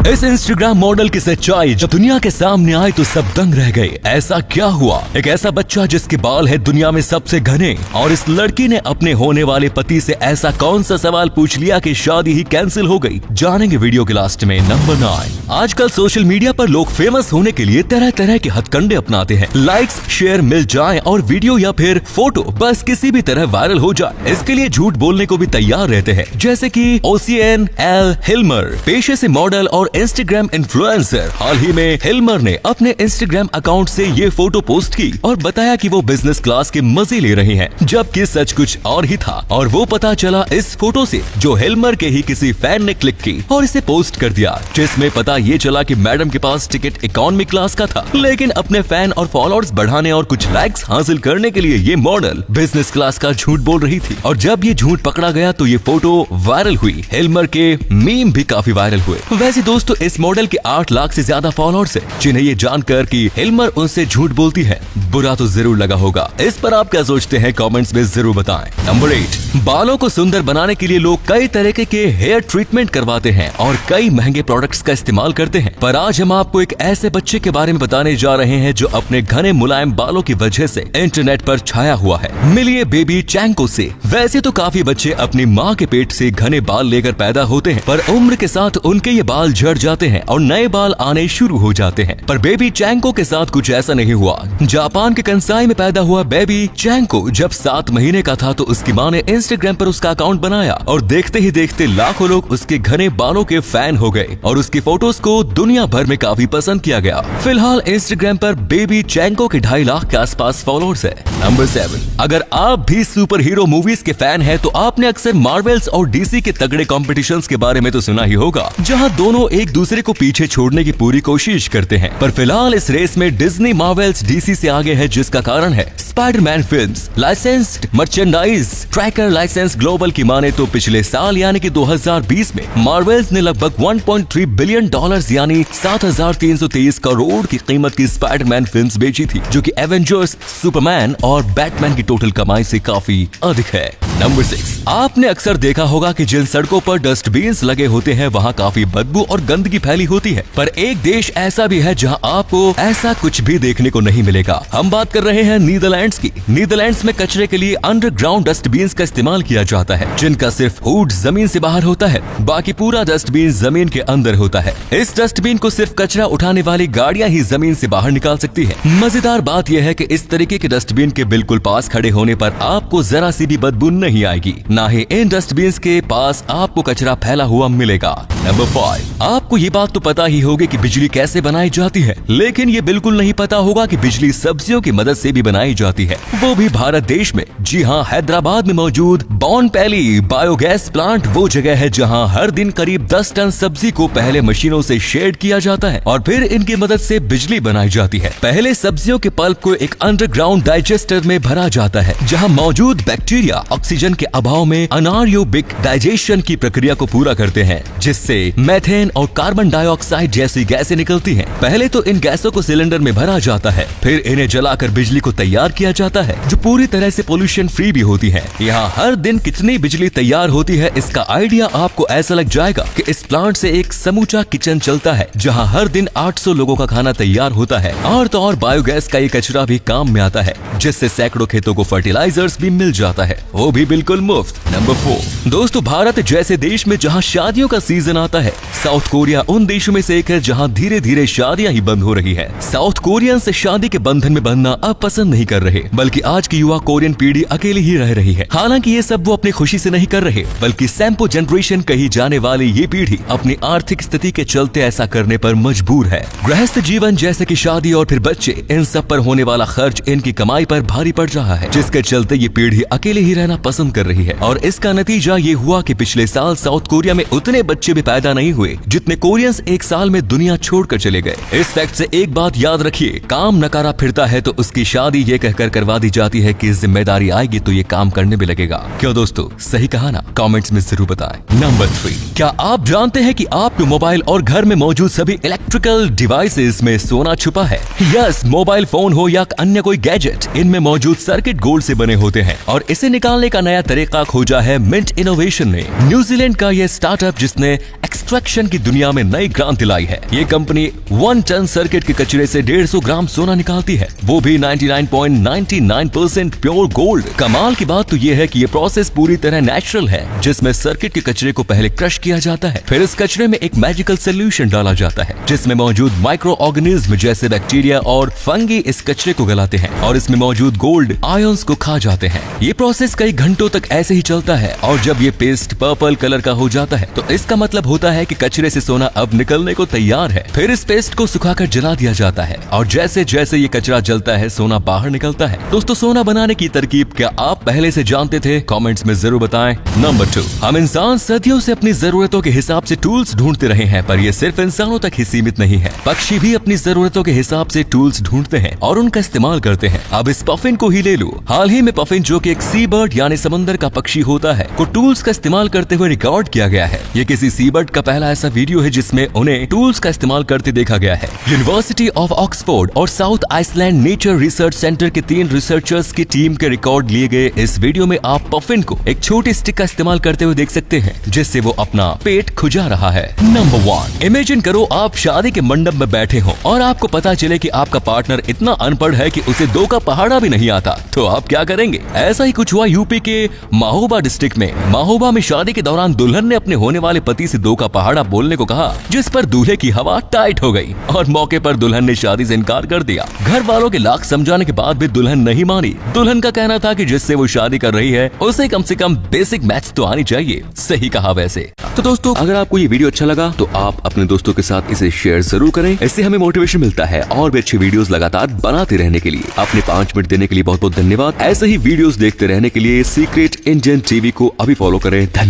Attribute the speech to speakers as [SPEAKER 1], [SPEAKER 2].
[SPEAKER 1] इस Instagram model की सच्चाई जब दुनिया के सामने आई तो सब दंग रह गए। ऐसा क्या हुआ? एक ऐसा बच्चा जिसके बाल है दुनिया में सबसे घने, और इस लड़की ने अपने होने वाले पति से ऐसा कौन सा सवाल पूछ लिया कि शादी ही कैंसिल हो गई? जानेंगे वीडियो के लास्ट में। नंबर 9। आजकल सोशल मीडिया पर लोग फेमस होने के लिए तरह तरह के हथकंडे अपनाते हैं। लाइक्स शेयर मिल जाए और वीडियो या फिर फोटो बस किसी भी तरह वायरल हो जाए, इसके लिए झूठ बोलने को भी तैयार रहते हैं। जैसे कि ओसियन एल हिल्मर, पेशे से मॉडल और इंस्टाग्राम इन्फ्लुएंसर। हाल ही में हिल्मर ने अपने इंस्टाग्राम अकाउंट से ये फोटो पोस्ट की और बताया कि वो बिजनेस क्लास के मजे ले रही हैं, जबकि सच कुछ और ही था। और वो पता चला इस फोटो से, जो हिल्मर के ही किसी फैन ने क्लिक की और इसे पोस्ट कर दिया, जिसमें पता ये चला कि मैडम के पास टिकट इकोनॉमी क्लास का था, लेकिन अपने फैन और फॉलोअर्स बढ़ाने और कुछ लाइक्स हासिल करने के लिए ये मॉडल बिजनेस क्लास का झूठ बोल रही थी। और जब ये झूठ पकड़ा गया तो ये फोटो वायरल हुई। हिल्मर के मीम भी काफी वायरल हुए। वैसे दोस्तों, इस मॉडल के 8 लाख से ज्यादा फॉलोअर्स हैं, जिन्हें ये जानकर कि हिल्मर उनसे झूठ बोलती है बुरा तो जरूर लगा होगा। इस पर आप क्या सोचते हैं? कमेंट्स में जरूर बताएं। नंबर 8। बालों को सुंदर बनाने के लिए लोग कई तरीके के हेयर ट्रीटमेंट करवाते हैं और कई महंगे प्रोडक्ट्स का इस्तेमाल करते हैं, पर आज हम आपको एक ऐसे बच्चे के बारे में बताने जा रहे हैं जो अपने घने मुलायम बालों की वजह से इंटरनेट पर छाया हुआ है। मिलिए बेबी चैंको से। वैसे तो काफी बच्चे अपनी माँ के पेट से घने बाल लेकर पैदा होते हैं, पर उम्र के साथ उनके ये बाल झड़ जाते हैं और नए बाल आने शुरू हो जाते हैं। पर बेबी चैंको के साथ कुछ ऐसा नहीं हुआ। जापान के कंसाई में पैदा हुआ बेबी चैंको जब 7 महीने का था तो उसकी माँ ने इंस्टाग्राम पर उसका अकाउंट बनाया और देखते ही देखते लाखों लोग उसके घने बालों के फैन हो गए और उसकी फोटोज को दुनिया भर में काफी पसंद किया गया। फिलहाल इंस्टाग्राम पर बेबी चैंको के 2.5 लाख के आसपास फॉलोअर्स है। नंबर 7। अगर आप भी सुपर हीरो मूवीज के फैन हैं तो आपने अक्सर मार्वल्स और डीसी के तगड़े कॉम्पिटिशंस के बारे में तो सुना ही होगा, जहां दोनों एक दूसरे को पीछे छोड़ने की पूरी कोशिश करते हैं। पर फिलहाल इस रेस में डिज्नी मार्वल्स डीसी से आगे है, जिसका कारण है Spiderman films. Licensed merchandise tracker licence global की माने तो पिछले साल यानी कि 2020 में मार्वल्स ने लगभग $1.3 बिलियन यानी 7,323 करोड़ की कीमत की स्पाइडरमैन फिल्म्स बेची थी, जो कि एवेंजर्स, सुपरमैन और बैटमैन की टोटल कमाई से काफी अधिक है। नंबर 6। आपने अक्सर देखा होगा कि जिन सड़कों पर डस्टबिन्स लगे होते हैं वहाँ काफी बदबू और गंदगी फैली होती है, पर एक देश ऐसा भी है जहाँ आपको ऐसा कुछ भी देखने को नहीं मिलेगा। हम बात कर रहे हैं नीदरलैंड्स की। नीदरलैंड्स में कचरे के लिए अंडरग्राउंड डस्टबिन्स का इस्तेमाल किया जाता है, जिनका सिर्फ हुड जमीन से बाहर होता है, बाकी पूरा डस्टबिन जमीन के अंदर होता है। इस डस्टबिन को सिर्फ कचरा उठाने वाली गाड़ियां ही जमीन से बाहर निकाल सकती है। मजेदार बात यह है कि इस तरीके के डस्टबिन के बिल्कुल पास खड़े होने पर आपको जरा सी भी बदबू नहीं आएगी, ना ही इन डस्टबिन के पास आपको कचरा फैला हुआ मिलेगा। नंबर 5। आपको ये बात तो पता ही होगी कि बिजली कैसे बनाई जाती है, लेकिन ये बिल्कुल नहीं पता होगा कि बिजली सब्जियों की मदद से भी बनाई जाती है, वो भी भारत देश में। जी हाँ, हैदराबाद में मौजूद बोनपल्ली बायोगैस प्लांट वो जगह है जहाँ हर दिन करीब 10 टन सब्जी को पहले मशीनों से शेड किया जाता है और फिर इनकी मदद से बिजली बनाई जाती है। पहले सब्जियों के पल्प को एक अंडरग्राउंड डाइजेस्टर में भरा जाता है, जहाँ मौजूद बैक्टीरिया ऑक्सीजन के अभाव में अनारोबिक डाइजेशन की प्रक्रिया को पूरा करते हैं, जिससे मेथेन और कार्बन डाइऑक्साइड जैसी गैसें निकलती हैं। पहले तो इन गैसों को सिलेंडर में भरा जाता है, फिर इन्हें जलाकर बिजली को तैयार किया जाता है, जो पूरी तरह से पोल्यूशन फ्री भी होती है। यहाँ हर दिन कितनी बिजली तैयार होती है, इसका आइडिया आपको ऐसा लग जाएगा कि इस प्लांट से एक समूचा किचन चलता है, जहाँ हर दिन 800 लोगों का खाना तैयार होता है। और तो और बायोगैस का ये कचरा भी काम में आता है, जिससे सैकड़ों खेतों को फर्टिलाइजर्स भी मिल जाता है, वो भी बिल्कुल मुफ्त। नंबर 4। दोस्तों, भारत जैसे देश में जहाँ शादियों का सीजन आता है, साउथ कोरिया उन देशों में से एक है जहाँ धीरे धीरे शादियाँ ही बंद हो रही है। साउथ कोरियन से शादी के बंधन में बंधना अब पसंद नहीं कर रहे, बल्कि आज की युवा कोरियन पीढ़ी अकेली ही रह रही है। हालांकि ये सब वो अपनी खुशी से नहीं कर रहे, बल्कि सैम्पो जनरेशन कही जाने वाली ये पीढ़ी अपनी आर्थिक स्थिति के चलते ऐसा करने पर मजबूर है। गृहस्थ जीवन जैसे कि शादी और फिर बच्चे, इन सब पर होने वाला खर्च इनकी कमाई पर भारी पड़ रहा है, जिसके चलते ये पीढ़ी अकेले ही रहना पसंद कर रही है। और इसका नतीजा ये हुआ कि पिछले साल साउथ कोरिया में उतने बच्चे भी पैदा नहीं हुए जितने कोरियंस एक साल में दुनिया छोड़कर चले गए। इस फैक्ट से एक बात याद रखिए, काम नकारा फिरता है तो उसकी शादी ये कहकर करवा दी जाती है कि जिम्मेदारी आएगी तो ये काम करने भी लगेगा। क्यों दोस्तों, सही कहा ना? कमेंट्स में जरूर बताएं। नंबर 3। क्या आप जानते हैं कि आपके मोबाइल और घर में मौजूद सभी इलेक्ट्रिकल डिवाइसेस में सोना छुपा है? यस, मोबाइल फोन हो या अन्य कोई गैजेट, इनमें मौजूद सर्किट गोल्ड से बने होते हैं और इसे निकालने का नया तरीका खोजा है मिंट इनोवेशन ने। न्यूजीलैंड का यह स्टार्टअप जिसने एक्सट्रैक्शन की दुनिया दुनिया में नई क्रांति लाई है। ये कंपनी 1 टन सर्किट के कचरे से 150 ग्राम सोना निकालती है, वो भी 99.99% प्योर गोल्ड। कमाल की बात तो ये है कि ये प्रोसेस पूरी तरह नेचुरल है, जिसमें सर्किट के कचरे को पहले क्रश किया जाता है, फिर इस कचरे में एक मैजिकल सोल्यूशन डाला जाता है, जिसमें मौजूद माइक्रो ऑर्गेनिज्म जैसे बैक्टीरिया और फंगी इस कचरे को गलाते हैं और इसमें मौजूद गोल्ड आयंस को खा जाते हैं। ये प्रोसेस कई घंटों तक ऐसे ही चलता है और जब ये पेस्ट पर्पल कलर का हो जाता है तो इसका मतलब होता है कि कचरे से सोना अब निकलने को तैयार है। फिर इस पेस्ट को सुखाकर जला दिया जाता है और जैसे जैसे ये कचरा जलता है सोना बाहर निकलता है। दोस्तों, सोना बनाने की तरकीब क्या आप पहले से जानते थे? कमेंट्स में जरूर बताएं। नंबर 2, हम इंसान सदियों से अपनी जरूरतों के हिसाब से टूल्स ढूंढते रहे हैं, पर ये सिर्फ इंसानों तक ही सीमित नहीं है। पक्षी भी अपनी जरूरतों के हिसाब से टूल्स ढूंढते हैं और उनका इस्तेमाल करते हैं। अब इस पफिन को ही ले लो। हाल ही में पफिन, जो कि एक सी बर्ड यानी समंदर का पक्षी होता है, को टूल्स का इस्तेमाल करते हुए रिकॉर्ड किया गया है। ये किसी सी बर्ड का पहला ऐसा वीडियो है जिसमें उन्हें टूल्स का इस्तेमाल करते देखा गया है। यूनिवर्सिटी ऑफ ऑक्सफोर्ड और South Iceland nature research centre के 3 रिसर्चर्स की टीम के रिकॉर्ड लिए गए इस वीडियो में आप पफिन को एक छोटी स्टिक का इस्तेमाल करते हुए देख सकते हैं, जिससे वो अपना पेट खुजा रहा है। नंबर 1, इमेजिन करो आप शादी के मंडप में बैठे हो और आपको पता चले कि आपका पार्टनर इतना अनपढ़ है कि उसे 2 का पहाड़ा भी नहीं आता, तो आप क्या करेंगे? ऐसा ही कुछ हुआ यूपी के महोबा डिस्ट्रिक्ट में। महोबा में शादी के दौरान दुल्हन ने अपने होने वाले पति से 2 का पहाड़ा बोलने को कहा, जिस पर दूल्हे की हवा टाइट हो गई और मौके पर दुल्हन ने शादी से इनकार कर दिया। घर वालों के लाख समझाने के बाद भी दुल्हन नहीं मानी। दुल्हन का कहना था कि जिससे वो शादी कर रही है उसे कम से कम बेसिक मैथ्स तो आनी चाहिए। सही कहा वैसे। तो दोस्तों, अगर आपको ये वीडियो अच्छा लगा तो आप अपने दोस्तों के साथ इसे शेयर जरूर करें। इससे हमें मोटिवेशन मिलता है और भी अच्छी वीडियोस लगातार बनाते रहने के लिए। अपने 5 मिनट देने के लिए बहुत बहुत धन्यवाद। ऐसे ही वीडियोस देखते रहने के लिए सीक्रेट इंडियन टीवी को अभी फॉलो करें। धन्यवाद।